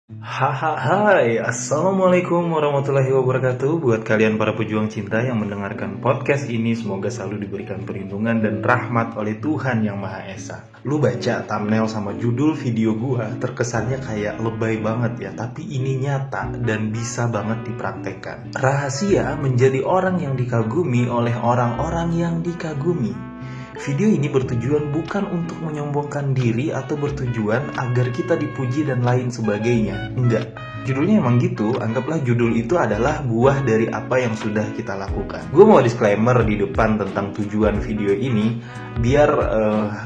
Hai, Assalamualaikum warahmatullahi wabarakatuh. Buat kalian para pejuang cinta yang mendengarkan podcast ini, semoga selalu diberikan perlindungan dan rahmat oleh Tuhan Yang Maha Esa. Lu baca thumbnail sama judul video gua, terkesannya kayak lebay banget ya, tapi ini nyata dan bisa banget dipraktekkan. Rahasia menjadi orang yang dikagumi oleh orang-orang yang dikagumi. Video ini bertujuan bukan untuk menyombongkan diri atau bertujuan agar kita dipuji dan lain sebagainya. Enggak. Judulnya emang gitu, anggaplah judul itu adalah buah dari apa yang sudah kita lakukan. Gue mau disclaimer di depan tentang tujuan video ini, biar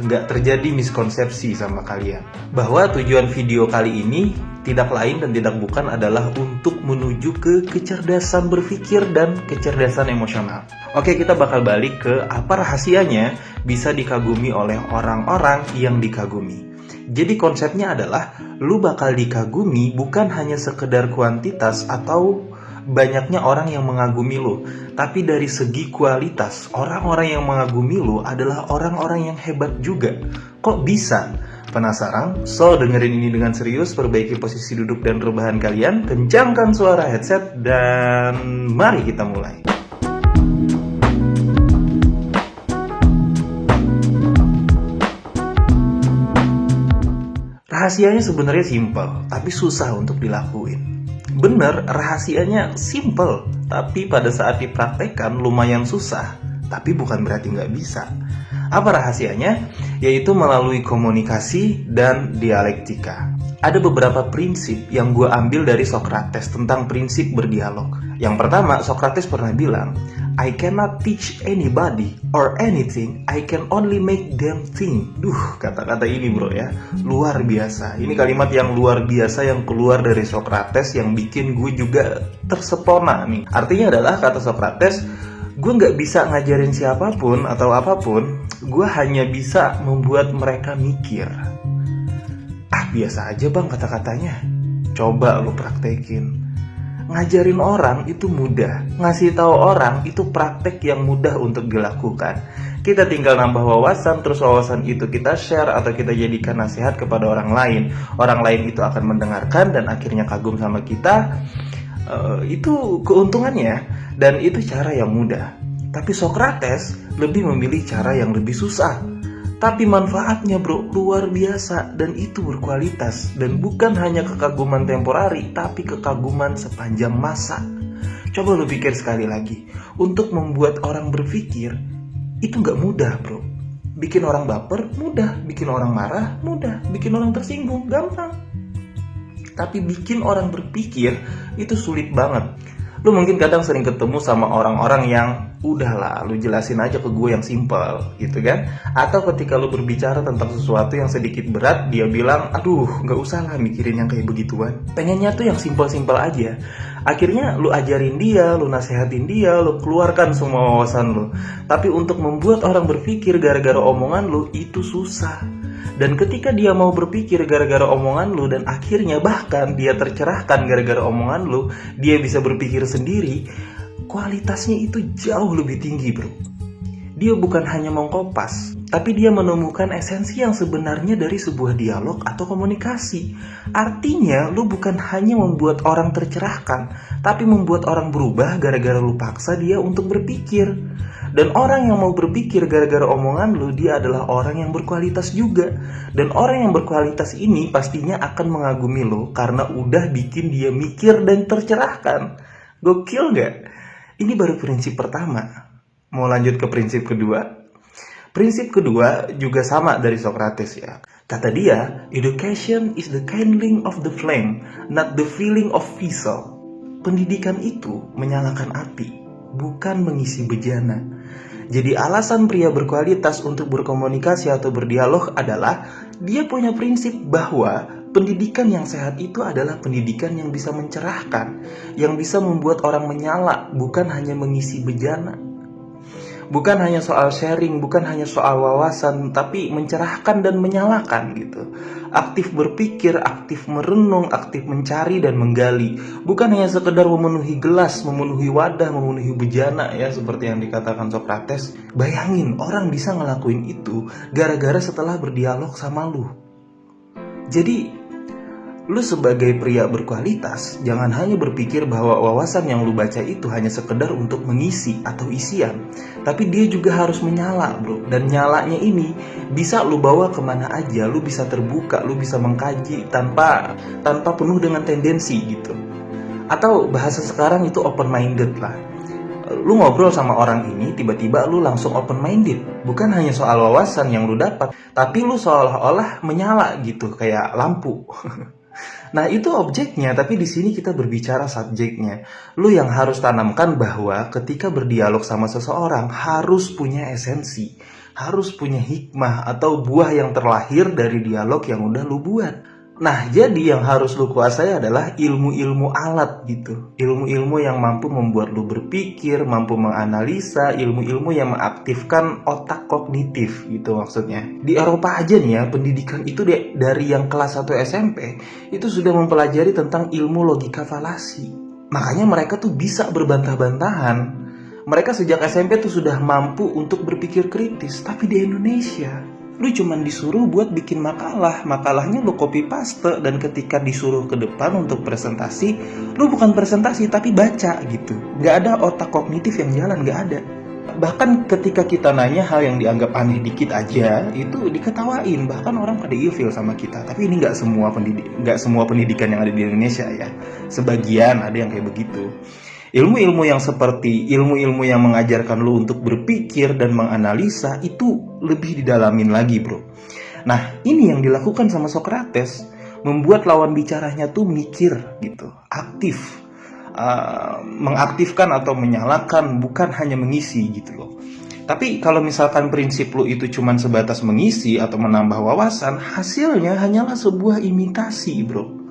nggak terjadi miskonsepsi sama kalian. Bahwa tujuan video kali ini tidak lain dan tidak bukan adalah untuk menuju ke kecerdasan berpikir dan kecerdasan emosional. Oke, kita bakal balik ke apa rahasianya bisa dikagumi oleh orang-orang yang dikagumi. Jadi konsepnya adalah lu bakal dikagumi bukan hanya sekedar kuantitas atau banyaknya orang yang mengagumi lu, tapi dari segi kualitas. Orang-orang yang mengagumi lu adalah orang-orang yang hebat juga. Kok bisa? Penasaran? So, dengerin ini dengan serius, perbaiki posisi duduk dan rebahan kalian, kencangkan suara headset, dan mari kita mulai. Rahasianya sebenarnya simpel, tapi susah untuk dilakuin. Bener, rahasianya simple, tapi pada saat dipraktekkan lumayan susah, tapi bukan berarti nggak bisa. Apa rahasianya? Yaitu melalui komunikasi dan dialektika. Ada beberapa prinsip yang gue ambil dari Socrates tentang prinsip berdialog. Yang pertama, Socrates pernah bilang, I cannot teach anybody or anything, I can only make them think. Kata-kata ini bro ya, luar biasa. Ini kalimat yang luar biasa yang keluar dari Socrates yang bikin gue juga tersepona nih. Artinya adalah, kata Socrates, gue gak bisa ngajarin siapapun atau apapun, gue hanya bisa membuat mereka mikir. Biasa aja bang kata-katanya. Coba lu praktekin. Ngajarin orang itu mudah, ngasih tahu orang itu praktek yang mudah untuk dilakukan. Kita tinggal nambah wawasan, terus wawasan itu kita share atau kita jadikan nasihat kepada orang lain. Orang lain itu akan mendengarkan dan akhirnya kagum sama kita. Itu keuntungannya, dan itu cara yang mudah. Tapi Socrates lebih memilih cara yang lebih susah. Tapi manfaatnya bro, luar biasa, dan itu berkualitas. Dan bukan hanya kekaguman temporari, tapi kekaguman sepanjang masa. Coba lu pikir sekali lagi, untuk membuat orang berpikir, itu gak mudah bro. Bikin orang baper, mudah. Bikin orang marah, mudah. Bikin orang tersinggung, gampang. Tapi bikin orang berpikir, itu sulit banget. Lu mungkin kadang sering ketemu sama orang-orang yang udahlah, lu jelasin aja ke gue yang simple gitu kan. Atau ketika lu berbicara tentang sesuatu yang sedikit berat, dia bilang, aduh gak usah lah mikirin yang kayak begituan, pengennya tuh yang simple-simple aja. Akhirnya lu ajarin dia, lu nasehatin dia, lu keluarkan semua wawasan lu. Tapi untuk membuat orang berpikir gara-gara omongan lu, itu susah. Dan ketika dia mau berpikir gara-gara omongan lu, dan akhirnya bahkan dia tercerahkan gara-gara omongan lu, dia bisa berpikir sendiri, kualitasnya itu jauh lebih tinggi bro. Dia bukan hanya mengkopas, tapi dia menemukan esensi yang sebenarnya dari sebuah dialog atau komunikasi. Artinya lu bukan hanya membuat orang tercerahkan, tapi membuat orang berubah gara-gara lu paksa dia untuk berpikir. Dan orang yang mau berpikir gara-gara omongan lu, dia adalah orang yang berkualitas juga. Dan orang yang berkualitas ini pastinya akan mengagumi lu karena udah bikin dia mikir dan tercerahkan. Gokil gak? Ini baru prinsip pertama. Mau lanjut ke prinsip kedua? Prinsip kedua juga sama dari Socrates ya. Kata dia, education is the kindling of the flame, not the filling of vessel. Pendidikan itu menyalakan api, bukan mengisi bejana. Jadi alasan pria berkualitas untuk berkomunikasi atau berdialog adalah dia punya prinsip bahwa pendidikan yang sehat itu adalah pendidikan yang bisa mencerahkan, yang bisa membuat orang menyala, bukan hanya mengisi bejana. Bukan hanya soal sharing, bukan hanya soal wawasan, tapi mencerahkan dan menyalakan gitu. Aktif berpikir, aktif merenung, aktif mencari dan menggali. Bukan hanya sekedar memenuhi gelas, memenuhi wadah, memenuhi bejana ya, seperti yang dikatakan Socrates. Bayangin, orang bisa ngelakuin itu gara-gara setelah berdialog sama lu. Jadi Lu sebagai pria berkualitas, jangan hanya berpikir bahwa wawasan yang lu baca itu hanya sekedar untuk mengisi atau isian, tapi dia juga harus menyala, bro. Dan nyalanya ini bisa lu bawa kemana aja, lu bisa terbuka, lu bisa mengkaji tanpa penuh dengan tendensi gitu. Atau bahasa sekarang itu open minded lah. Lu ngobrol sama orang ini, tiba-tiba lu langsung open minded. Bukan hanya soal wawasan yang lu dapat, tapi lu seolah-olah menyala gitu, kayak lampu. Nah, itu objeknya, tapi di sini kita berbicara subjeknya. Lu yang harus tanamkan bahwa ketika berdialog sama seseorang harus punya esensi, harus punya hikmah atau buah yang terlahir dari dialog yang udah lu buat. Nah, jadi yang harus lu kuasai adalah ilmu-ilmu alat gitu. Ilmu-ilmu yang mampu membuat lu berpikir, mampu menganalisa, ilmu-ilmu yang mengaktifkan otak kognitif gitu maksudnya. Di Eropa aja nih ya, pendidikan itu dari yang kelas 1 SMP itu sudah mempelajari tentang ilmu logika falasi. Makanya mereka tuh bisa berbantah-bantahan. Mereka sejak SMP tuh sudah mampu untuk berpikir kritis. Tapi di Indonesia, lu cuman disuruh buat bikin makalah, makalahnya lu copy paste, dan ketika disuruh ke depan untuk presentasi, lu bukan presentasi tapi baca gitu. Gak ada otak kognitif yang jalan, gak ada. Bahkan ketika kita nanya hal yang dianggap aneh dikit aja, itu diketawain, bahkan orang pada ilfil sama kita. Tapi ini gak semua pendidikan yang ada di Indonesia ya. Sebagian ada yang kayak begitu. Ilmu-ilmu yang seperti ilmu-ilmu yang mengajarkan lu untuk berpikir dan menganalisa itu lebih didalamin lagi, bro. Nah, ini yang dilakukan sama Socrates, membuat lawan bicaranya tuh mikir gitu, aktif, mengaktifkan atau menyalakan, bukan hanya mengisi gitu loh. Tapi kalau misalkan prinsip lu itu cuma sebatas mengisi atau menambah wawasan, hasilnya hanyalah sebuah imitasi, bro.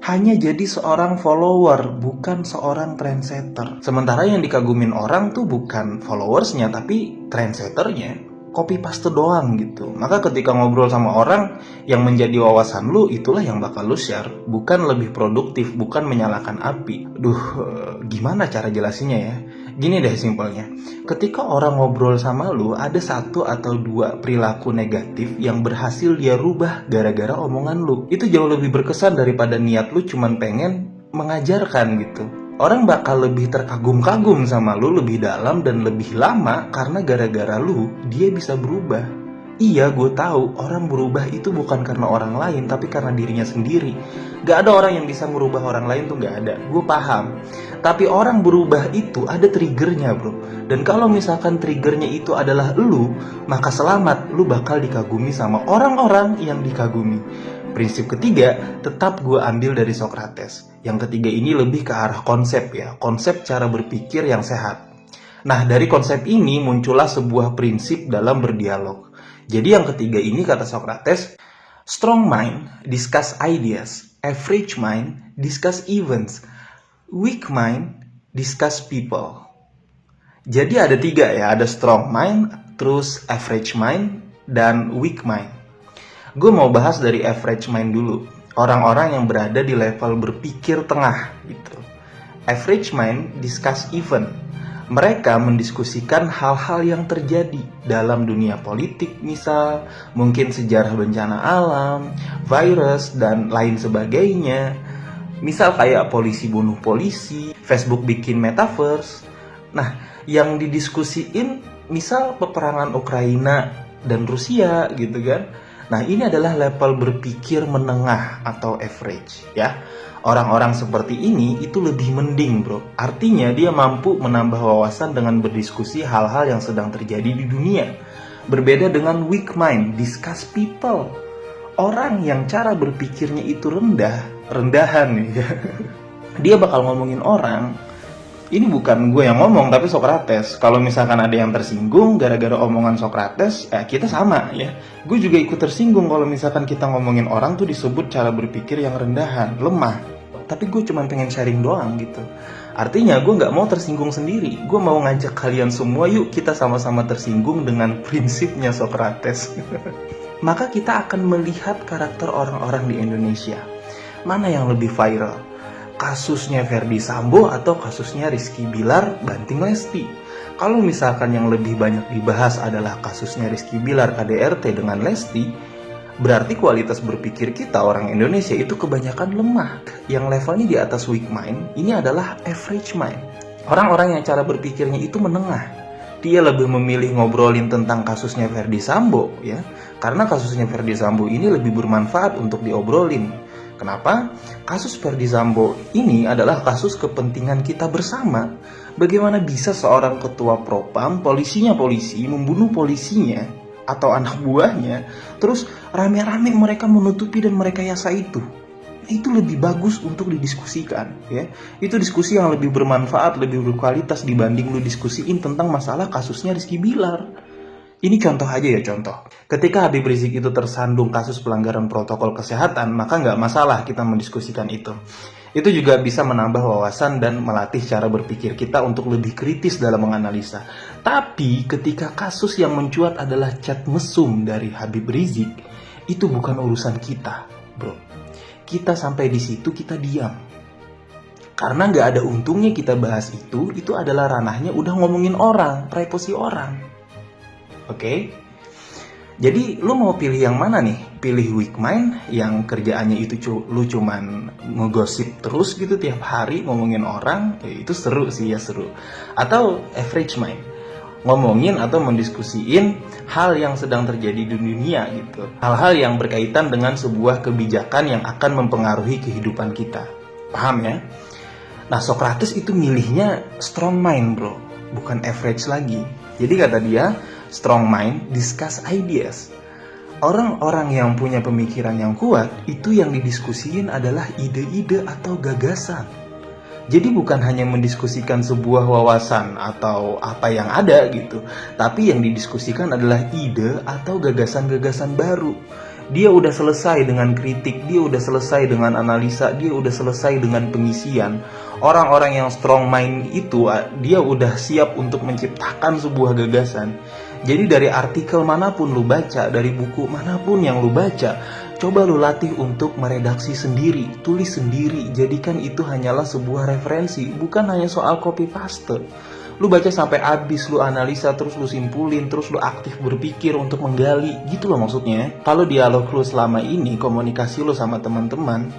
Hanya jadi seorang follower, bukan seorang trendsetter. Sementara yang dikagumin orang tuh bukan followersnya, tapi trendsetternya. Copy paste doang gitu. Maka ketika ngobrol sama orang, yang menjadi wawasan lu, itulah yang bakal lu share. Bukan lebih produktif, bukan menyalakan api. Gimana cara jelasinnya ya? Gini deh simpelnya. Ketika orang ngobrol sama lu, ada 1 atau 2 perilaku negatif yang berhasil dia rubah gara-gara omongan lu. Itu jauh lebih berkesan daripada niat lu cuman pengen mengajarkan gitu. Orang bakal lebih terkagum-kagum sama lu lebih dalam dan lebih lama karena gara-gara lu, dia bisa berubah. Iya, gue tahu orang berubah itu bukan karena orang lain, tapi karena dirinya sendiri. Gak ada orang yang bisa merubah orang lain tuh, gak ada. Gue paham. Tapi orang berubah itu ada triggernya, bro. Dan kalau misalkan triggernya itu adalah lu, maka selamat, lu bakal dikagumi sama orang-orang yang dikagumi. Prinsip ketiga tetap gue ambil dari Socrates. Yang ketiga ini lebih ke arah konsep ya, konsep cara berpikir yang sehat. Nah, dari konsep ini muncullah sebuah prinsip dalam berdialog. Jadi yang ketiga ini kata Socrates, strong mind discuss ideas, average mind discuss events, weak mind discuss people. Jadi ada 3 ya, ada strong mind, terus average mind, dan weak mind. Gue mau bahas dari average mind dulu. Orang-orang yang berada di level berpikir tengah gitu. Average mind discuss event. Mereka mendiskusikan hal-hal yang terjadi dalam dunia politik, misal mungkin sejarah bencana alam, virus, dan lain sebagainya. Misal kayak polisi bunuh polisi, Facebook bikin metaverse. Nah, yang didiskusiin misal peperangan Ukraina dan Rusia gitu kan. Nah, ini adalah level berpikir menengah atau average ya. Orang-orang seperti ini itu lebih mending, bro. Artinya dia mampu menambah wawasan dengan berdiskusi hal-hal yang sedang terjadi di dunia. Berbeda dengan weak mind, discuss people. Orang yang cara berpikirnya itu rendahan ya. Dia bakal ngomongin orang. Ini bukan gue yang ngomong, tapi Socrates. Kalau misalkan ada yang tersinggung gara-gara omongan Socrates, ya kita sama ya. Gue juga ikut tersinggung kalau misalkan kita ngomongin orang tuh disebut cara berpikir yang rendahan, lemah. Tapi gue cuma pengen sharing doang gitu. Artinya gue gak mau tersinggung sendiri. Gue mau ngajak kalian semua, yuk kita sama-sama tersinggung dengan prinsipnya Socrates. Maka kita akan melihat karakter orang-orang di Indonesia. Mana yang lebih viral? Kasusnya Ferdy Sambo atau kasusnya Rizky Bilar banting Lesti? Kalau misalkan yang lebih banyak dibahas adalah kasusnya Rizky Bilar KDRT dengan Lesti, Berarti kualitas berpikir kita orang Indonesia itu kebanyakan lemah. Yang levelnya di atas weak mind, ini adalah average mind. Orang-orang yang cara berpikirnya itu menengah. Dia lebih memilih ngobrolin tentang kasusnya Ferdy Sambo, ya. Karena kasusnya Ferdy Sambo ini lebih bermanfaat untuk diobrolin. Kenapa? Kasus Ferdy Sambo ini adalah kasus kepentingan kita bersama. Bagaimana bisa seorang ketua propam, polisi membunuh polisinya atau anak buahnya, terus rame-rame mereka menutupi dan merekayasa itu. Itu lebih bagus untuk didiskusikan, ya. Itu diskusi yang lebih bermanfaat, lebih berkualitas dibanding lu diskusiin tentang masalah kasusnya Rizky Bilar. Ini contoh aja ya, contoh. Ketika Habib Rizik itu tersandung kasus pelanggaran protokol kesehatan, maka nggak masalah kita mendiskusikan itu. Itu juga bisa menambah wawasan dan melatih cara berpikir kita untuk lebih kritis dalam menganalisa. Tapi ketika kasus yang mencuat adalah chat mesum dari Habib Rizik, itu bukan urusan kita, bro. Kita sampai di situ kita diam. Karena nggak ada untungnya kita bahas itu adalah ranahnya udah ngomongin orang, privasi orang. Oke? Jadi lu mau pilih yang mana nih? Pilih weak mind yang kerjaannya itu lu cuman ngegosip terus gitu tiap hari ngomongin orang, itu seru sih ya, seru. Atau average mind, ngomongin atau mendiskusiin hal yang sedang terjadi di dunia gitu. Hal-hal yang berkaitan dengan sebuah kebijakan yang akan mempengaruhi kehidupan kita. Paham ya? Nah, Socrates itu milihnya strong mind, bro, bukan average lagi. Jadi kata dia, strong mind, discuss ideas. Orang-orang yang punya pemikiran yang kuat, itu yang didiskusiin adalah ide-ide atau gagasan. Jadi bukan hanya mendiskusikan sebuah wawasan atau apa yang ada gitu, tapi yang didiskusikan adalah ide atau gagasan-gagasan baru. Dia udah selesai dengan kritik, dia udah selesai dengan analisa, dia udah selesai dengan pengisian. Orang-orang yang strong mind itu, dia udah siap untuk menciptakan sebuah gagasan. Jadi dari artikel manapun lu baca, dari buku manapun yang lu baca, coba lu latih untuk meredaksi sendiri, tulis sendiri, jadikan itu hanyalah sebuah referensi, bukan hanya soal copy paste. Lu baca sampai habis, lu analisa, terus lu simpulin, terus lu aktif berpikir untuk menggali, gitu loh maksudnya. Kalau dialog lu selama ini, komunikasi lu sama teman-teman,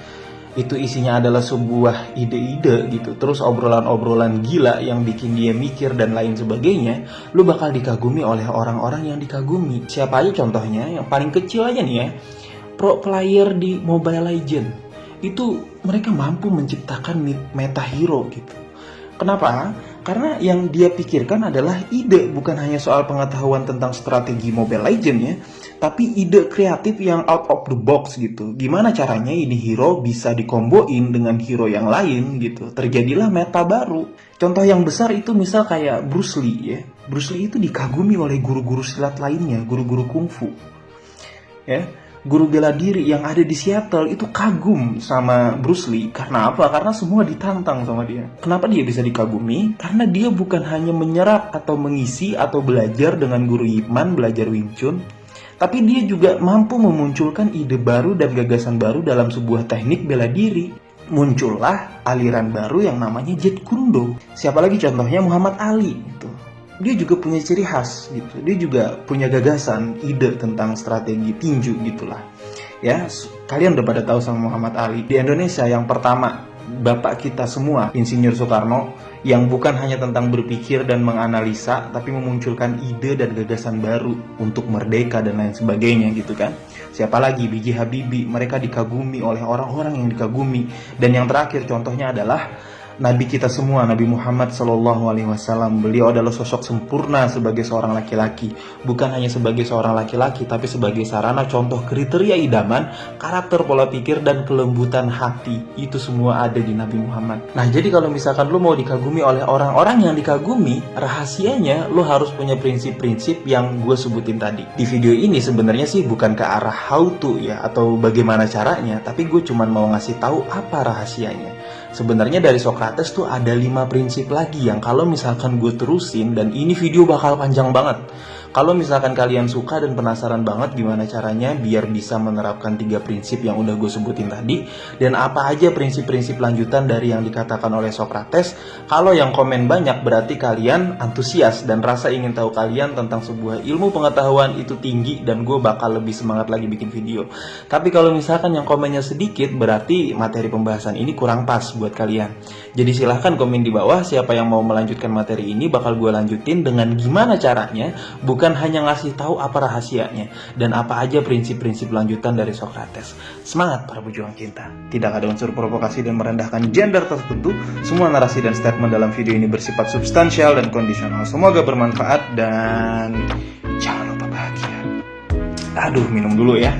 itu isinya adalah sebuah ide-ide gitu, terus obrolan-obrolan gila yang bikin dia mikir dan lain sebagainya, lu bakal dikagumi oleh orang-orang yang dikagumi. Siapa aja contohnya? Yang paling kecil aja nih ya, pro player di Mobile Legends. Itu mereka mampu menciptakan meta hero gitu. Kenapa? Karena yang dia pikirkan adalah ide, bukan hanya soal pengetahuan tentang strategi Mobile Legends ya, tapi ide kreatif yang out of the box gitu. Gimana caranya ini hero bisa dikomboin dengan hero yang lain gitu. Terjadilah meta baru. Contoh yang besar itu misal kayak Bruce Lee ya. Bruce Lee itu dikagumi oleh guru-guru silat lainnya, guru-guru kungfu. Ya. Guru bela diri yang ada di Seattle itu kagum sama Bruce Lee. Karena apa? Karena semua ditantang sama dia. Kenapa dia bisa dikagumi? Karena dia bukan hanya menyerap atau mengisi atau belajar dengan guru Ip Man, belajar Wing Chun, tapi dia juga mampu memunculkan ide baru dan gagasan baru dalam sebuah teknik bela diri. Muncullah aliran baru yang namanya Jeet Kune Do. Siapa lagi contohnya? Muhammad Ali gitu. Dia juga punya ciri khas gitu. Dia juga punya gagasan, ide tentang strategi tinju gitulah. Ya, kalian udah pada tahu sama Muhammad Ali. Di Indonesia yang pertama, bapak kita semua, Insinyur Soekarno, yang bukan hanya tentang berpikir dan menganalisa, tapi memunculkan ide dan gagasan baru untuk merdeka dan lain sebagainya gitu kan. Siapa lagi? B.J. Habibie. Mereka dikagumi oleh orang-orang yang dikagumi. Dan yang terakhir contohnya adalah Nabi kita semua, Nabi Muhammad SAW. Beliau adalah sosok sempurna sebagai seorang laki-laki. Bukan hanya sebagai seorang laki-laki, tapi sebagai sarana contoh kriteria idaman, karakter, pola pikir, dan kelembutan hati. Itu semua ada di Nabi Muhammad. Nah, jadi kalau misalkan lu mau dikagumi oleh orang-orang yang dikagumi, rahasianya lu harus punya prinsip-prinsip yang gue sebutin tadi. Di video ini sebenarnya sih bukan ke arah how to ya, atau bagaimana caranya, tapi gue cuman mau ngasih tahu apa rahasianya. Sebenarnya dari Socrates tuh ada 5 prinsip lagi yang kalau misalkan gue terusin, dan ini video bakal panjang banget. Kalau misalkan kalian suka dan penasaran banget gimana caranya biar bisa menerapkan 3 prinsip yang udah gue sebutin tadi, dan apa aja prinsip-prinsip lanjutan dari yang dikatakan oleh Socrates, kalau yang komen banyak berarti kalian antusias dan rasa ingin tahu kalian tentang sebuah ilmu pengetahuan itu tinggi dan gue bakal lebih semangat lagi bikin video. Tapi kalau misalkan yang komennya sedikit berarti materi pembahasan ini kurang pas buat kalian. Jadi silahkan komen di bawah siapa yang mau melanjutkan materi ini, bakal gue lanjutin dengan gimana caranya, bukan hanya ngasih tahu apa rahasianya dan apa aja prinsip-prinsip lanjutan dari Socrates. Semangat para pejuang cinta. Tidak ada unsur provokasi dan merendahkan gender tertentu. Semua narasi dan statement dalam video ini bersifat substansial dan kondisional. Semoga bermanfaat dan jangan lupa bahagia. Aduh, minum dulu ya.